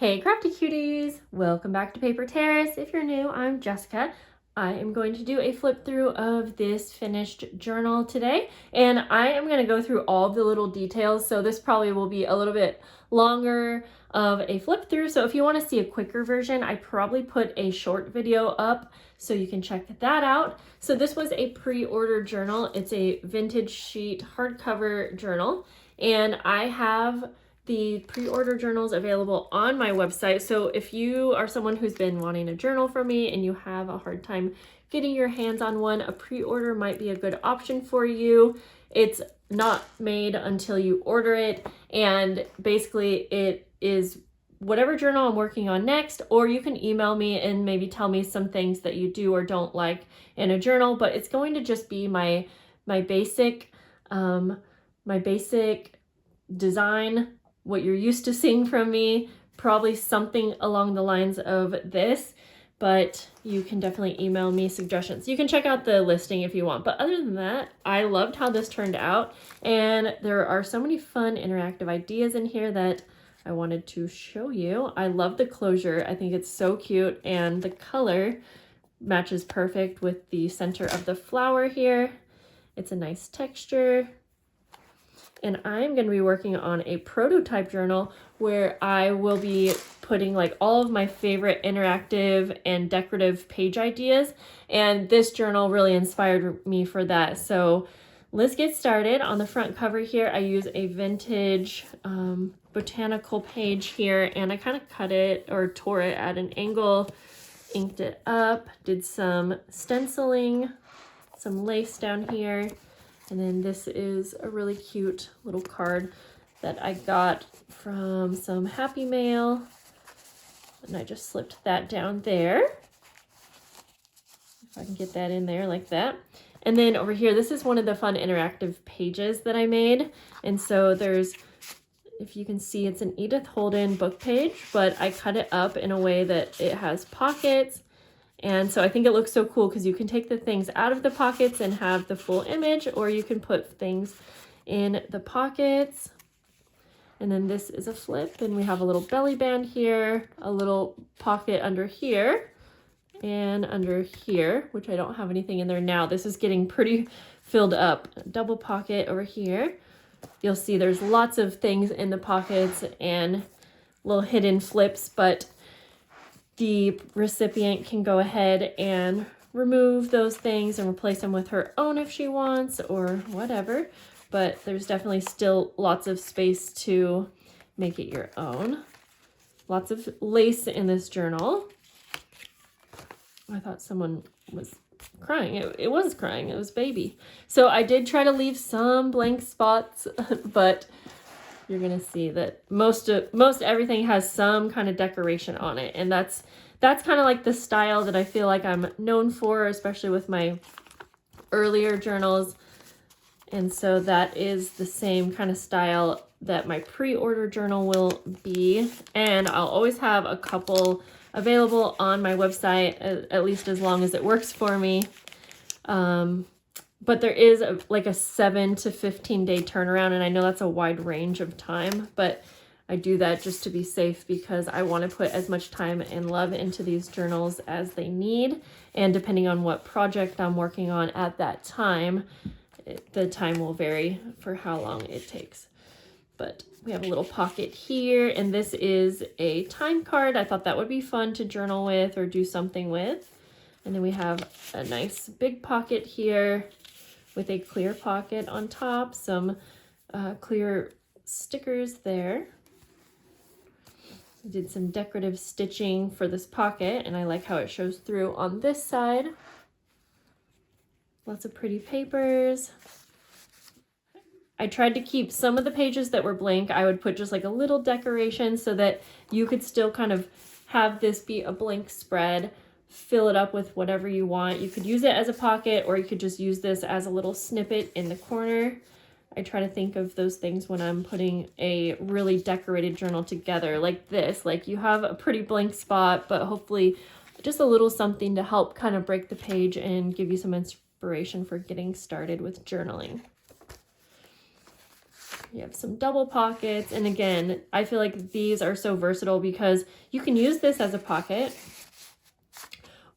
Hey crafty cuties! Welcome back to Paper Terrace. If you're new, I'm Jessica. I am going to do a flip through of this finished journal today, and I am going to go through all of the little details, so this probably will be a little bit longer of a flip through. So if you want to see a quicker version, I probably put a short video up so you can check that out. So this was a pre-order journal. It's a vintage sheet hardcover journal, and I have the pre-order journals available on my website. So if you are someone who's been wanting a journal from me and you have a hard time getting your hands on one, a pre-order might be a good option for you. It's not made until you order it, and basically it is whatever journal I'm working on next, or you can email me and maybe tell me some things that you do or don't like in a journal, but it's going to just be my basic design, what you're used to seeing from me, probably something along the lines of this, but you can definitely email me suggestions. You can check out the listing if you want, but other than that, I loved how this turned out, and there are so many fun interactive ideas in here that I wanted to show you. I love the closure. I think it's so cute, and the color matches perfect with the center of the flower here. It's a nice texture. And I'm going to be working on a prototype journal where I will be putting like all of my favorite interactive and decorative page ideas. And this journal really inspired me for that. So let's get started. On the front cover here, I use a vintage botanical page here, and I kind of cut it or tore it at an angle, inked it up, did some stenciling, some lace down here. And then this is a really cute little card that I got from some Happy Mail. And I just slipped that down there. If I can get that in there like that. And then over here, this is one of the fun interactive pages that I made. And so there's, if you can see, it's an Edith Holden book page, but I cut it up in a way that it has pockets. And so I think it looks so cool because you can take the things out of the pockets and have the full image, or you can put things in the pockets. And then this is a flip, and we have a little belly band here, a little pocket under here, and under here, which I don't have anything in there now. This is getting pretty filled up. Double pocket over here. You'll see there's lots of things in the pockets and little hidden flips, but the recipient can go ahead and remove those things and replace them with her own if she wants, or whatever. But there's definitely still lots of space to make it your own. Lots of lace in this journal. I thought someone was crying. It was crying. It was baby. So I did try to leave some blank spots, but you're gonna see that most everything has some kind of decoration on it, and that's kind of like the style that I feel like I'm known for, especially with my earlier journals. And so that is the same kind of style that my pre-order journal will be, and I'll always have a couple available on my website, at least as long as it works for me. But there is like a 7 to 15 day turnaround, and I know that's a wide range of time, but I do that just to be safe because I want to put as much time and love into these journals as they need. And depending on what project I'm working on at that time, the time will vary for how long it takes. But we have a little pocket here, and this is a time card. I thought that would be fun to journal with or do something with. And then we have a nice big pocket here with a clear pocket on top, some clear stickers there. I did some decorative stitching for this pocket, and I like how it shows through on this side. Lots of pretty papers. I tried to keep some of the pages that were blank. I would put just like a little decoration so that you could still kind of have this be a blank spread. Fill it up with whatever you want. You could use it as a pocket, or you could just use this as a little snippet in the corner. I try to think of those things when I'm putting a really decorated journal together like this. Like you have a pretty blank spot, but hopefully just a little something to help kind of break the page and give you some inspiration for getting started with journaling. You have some double pockets. And again, I feel like these are so versatile because you can use this as a pocket,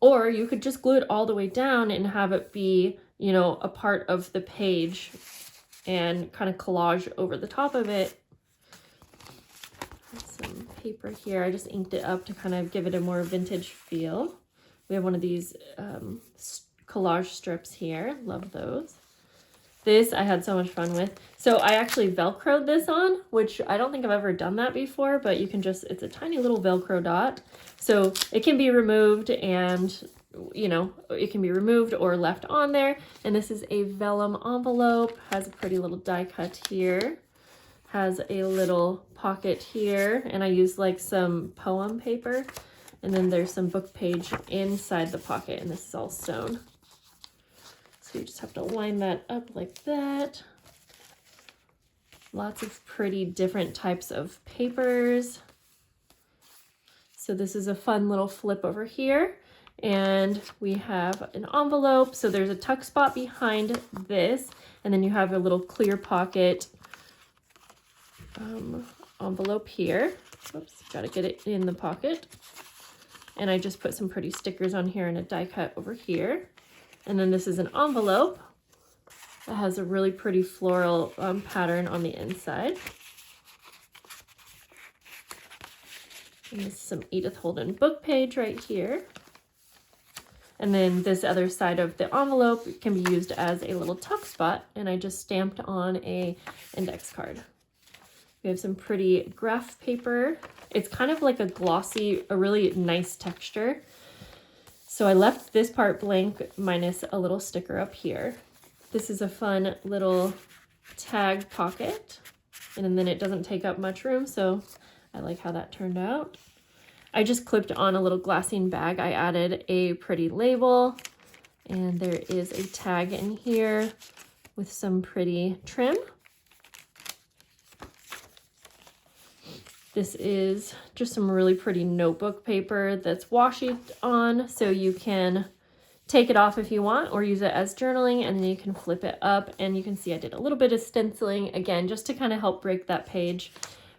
or you could just glue it all the way down and have it be, you know, a part of the page and kind of collage over the top of it. Some paper here. I just inked it up to kind of give it a more vintage feel. We have one of these collage strips here. Love those. This I had so much fun with. So I actually Velcroed this on, which I don't think I've ever done that before, but you can just, it's a tiny little Velcro dot. So it can be removed and, you know, it can be removed or left on there. And this is a vellum envelope, has a pretty little die cut here, has a little pocket here, and I used like some poem paper. And then there's some book page inside the pocket, and this is all sewn. So you just have to line that up like that. Lots of pretty different types of papers. So this is a fun little flip over here. And we have an envelope. So there's a tuck spot behind this. And then you have a little clear pocket envelope here. Oops, gotta get it in the pocket. And I just put some pretty stickers on here and a die cut over here. And then this is an envelope that has a really pretty floral pattern on the inside. And this is some Edith Holden book page right here. And then this other side of the envelope can be used as a little tuck spot, and I just stamped on a index card. We have some pretty graph paper. It's kind of like a glossy, a really nice texture. So I left this part blank minus a little sticker up here. This is a fun little tag pocket, and then it doesn't take up much room, so I like how that turned out. I just clipped on a little glassine bag. I added a pretty label, and there is a tag in here with some pretty trim. This is just some really pretty notebook paper that's washi on, so you can take it off if you want or use it as journaling, and then you can flip it up, and you can see I did a little bit of stenciling, again, just to kind of help break that page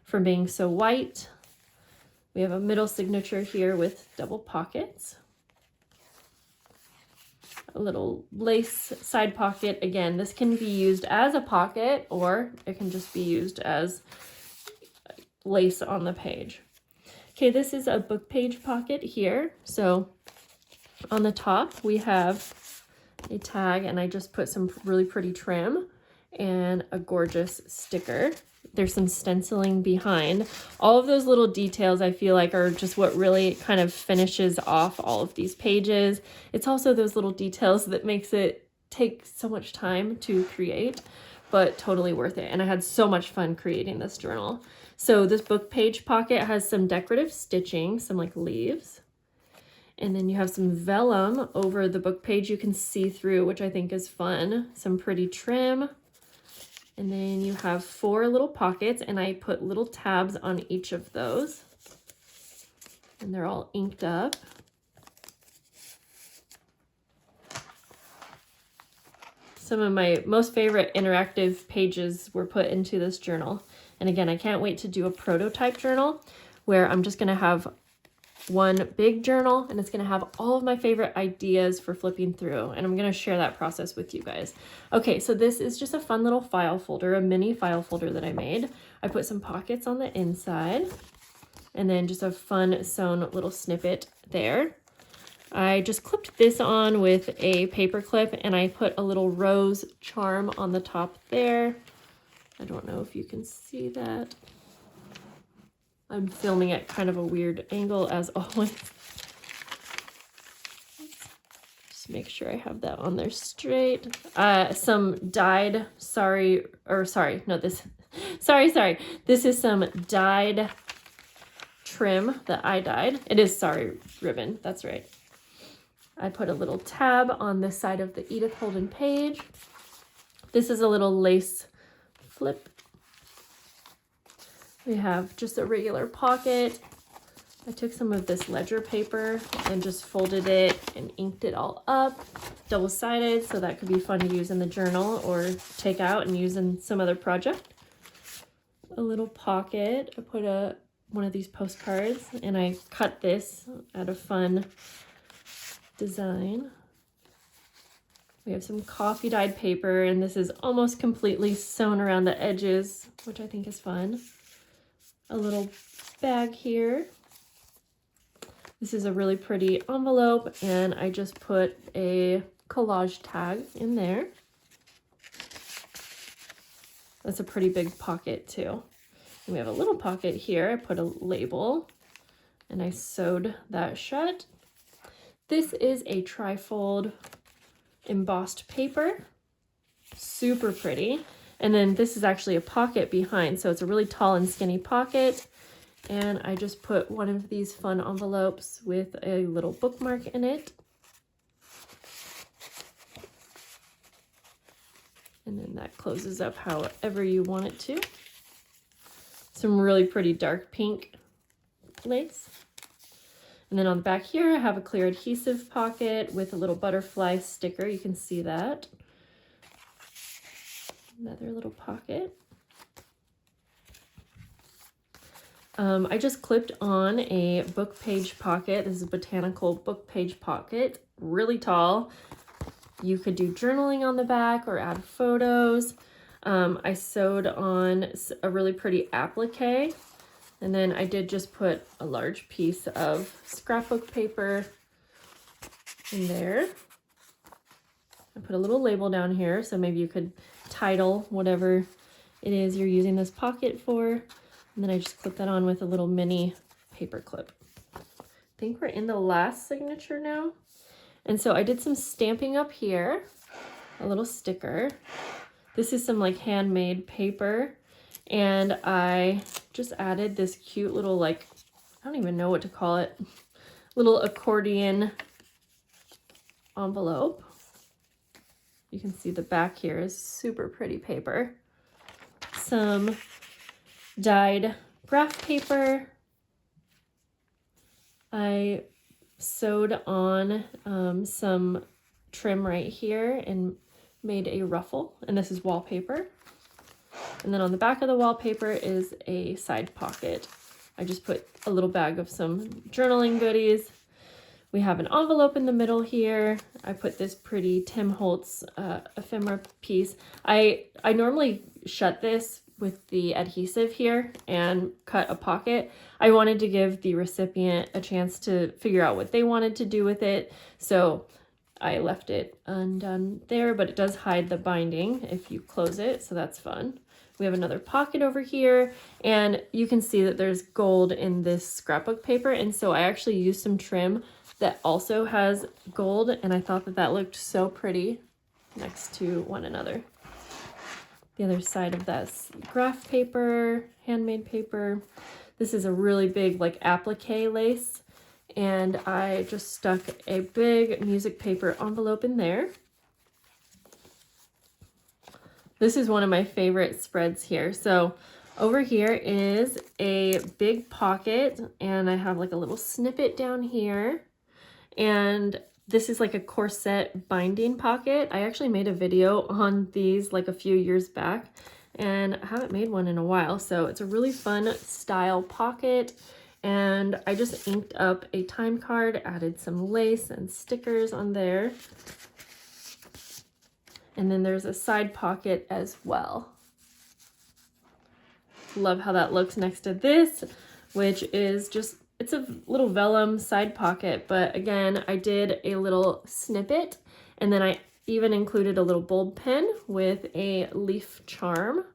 from being so white. We have a middle signature here with double pockets. A little lace side pocket. Again, this can be used as a pocket, or it can just be used as lace on the page. Okay, this is a book page pocket here. So on the top we have a tag, and I just put some really pretty trim and a gorgeous sticker. There's some stenciling behind. All of those little details I feel like are just what really kind of finishes off all of these pages. It's also those little details that makes it take so much time to create, but totally worth it. And I had so much fun creating this journal. So this book page pocket has some decorative stitching, some like leaves. And then you have some vellum over the book page you can see through, which I think is fun. Some pretty trim. And then you have 4 little pockets, and I put little tabs on each of those. And they're all inked up. Some of my most favorite interactive pages were put into this journal. And again, I can't wait to do a prototype journal where I'm just gonna have one big journal, and it's gonna have all of my favorite ideas for flipping through, and I'm gonna share that process with you guys. Okay, so this is just a fun little file folder, a mini file folder that I made. I put some pockets on the inside, and then just a fun sewn little snippet there. I just clipped this on with a paper clip, and I put a little rose charm on the top there. I don't know if you can see that. I'm filming at kind of a weird angle as always. Just make sure I have that on there straight. Some dyed, sorry. This is some dyed trim that I dyed. It is sorry ribbon, that's right. I put a little tab on the side of the Edith Holden page. This is a little lace flip. We have just a regular pocket. I took some of this ledger paper and just folded it and inked it all up, double-sided, so that could be fun to use in the journal or take out and use in some other project. a little pocket. I put one of these postcards, and I cut this out of fun design. We have some coffee dyed paper, and this is almost completely sewn around the edges, which I think is fun. A little bag here. This is a really pretty envelope, and I just put a collage tag in there. That's a pretty big pocket too. And we have a little pocket here. I put a label, and I sewed that shut. This is a trifold embossed paper, super pretty. And then this is actually a pocket behind, so it's a really tall and skinny pocket. And I just put one of these fun envelopes with a little bookmark in it. And then that closes up however you want it to. Some really pretty dark pink lace. And then on the back here, I have a clear adhesive pocket with a little butterfly sticker. You can see that. Another little pocket. I just clipped on a book page pocket. This is a botanical book page pocket, really tall. You could do journaling on the back or add photos. I sewed on a really pretty applique. And then I did just put a large piece of scrapbook paper in there. I put a little label down here, so maybe you could title whatever it is you're using this pocket for. And then I just clip that on with a little mini paper clip. I think we're in the last signature now. And so I did some stamping up here, a little sticker. This is some like handmade paper. And I just added this cute little, like, I don't even know what to call it, little accordion envelope. You can see the back here is super pretty paper. Some dyed graph paper. I sewed on some trim right here and made a ruffle, and this is wallpaper. And then on the back of the wallpaper is a side pocket. I just put a little bag of some journaling goodies. We have an envelope in the middle here. I put this pretty Tim Holtz ephemera piece. I normally shut this with the adhesive here and cut a pocket. I wanted to give the recipient a chance to figure out what they wanted to do with it. So I left it undone there, but it does hide the binding if you close it, so that's fun. We have another pocket over here, and you can see that there's gold in this scrapbook paper, and so I actually used some trim that also has gold, and I thought that that looked so pretty next to one another. The other side of that's graph paper, handmade paper. This is a really big like applique lace, and I just stuck a big music paper envelope in there. This is one of my favorite spreads here. So over here is a big pocket, and I have like a little snippet down here. And this is like a corset binding pocket. I actually made a video on these like a few years back, and I haven't made one in a while. So it's a really fun style pocket. And I just inked up a time card, added some lace and stickers on there. And then there's a side pocket as well. Love how that looks next to this, which is just, it's a little vellum side pocket, but again, I did a little snippet, and then I even included a little bulb pin with a leaf charm.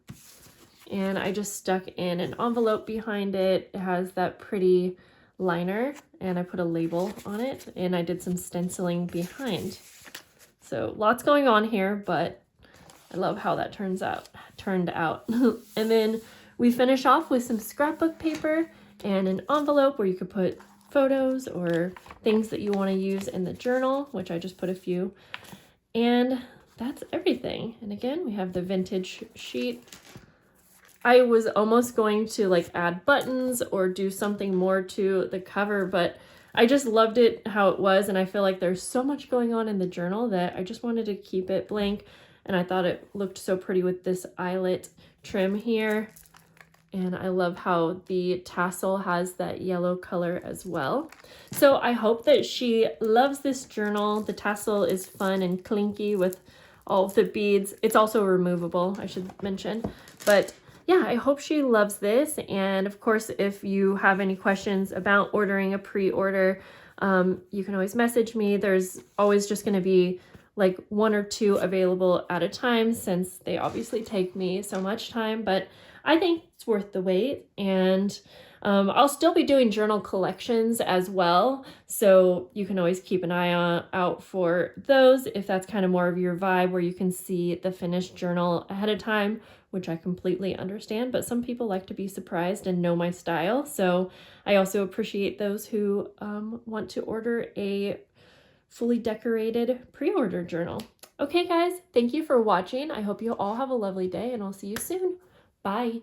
And I just stuck in an envelope behind it. It has that pretty liner, and I put a label on it, and I did some stenciling behind. So lots going on here, but I love how that turned out. And then we finish off with some scrapbook paper and an envelope where you could put photos or things that you want to use in the journal, which I just put a few. And that's everything. And again, we have the vintage sheet. I was almost going to like add buttons or do something more to the cover, but I just loved it how it was, and I feel like there's so much going on in the journal that I just wanted to keep it blank, and I thought it looked so pretty with this eyelet trim here. And I love how the tassel has that yellow color as well. So I hope that she loves this journal. The tassel is fun and clinky with all of the beads. It's also removable, I should mention. But yeah, I hope she loves this. And of course, if you have any questions about ordering a pre-order, you can always message me. There's always just going to be like 1 or 2 available at a time, since they obviously take me so much time, but I think it's worth the wait. And I'll still be doing journal collections as well, so you can always keep an eye out for those if that's kind of more of your vibe, where you can see the finished journal ahead of time, which I completely understand, but some people like to be surprised and know my style. So I also appreciate those who want to order a fully decorated pre-order journal. Okay guys, thank you for watching. I hope you all have a lovely day, and I'll see you soon. Bye.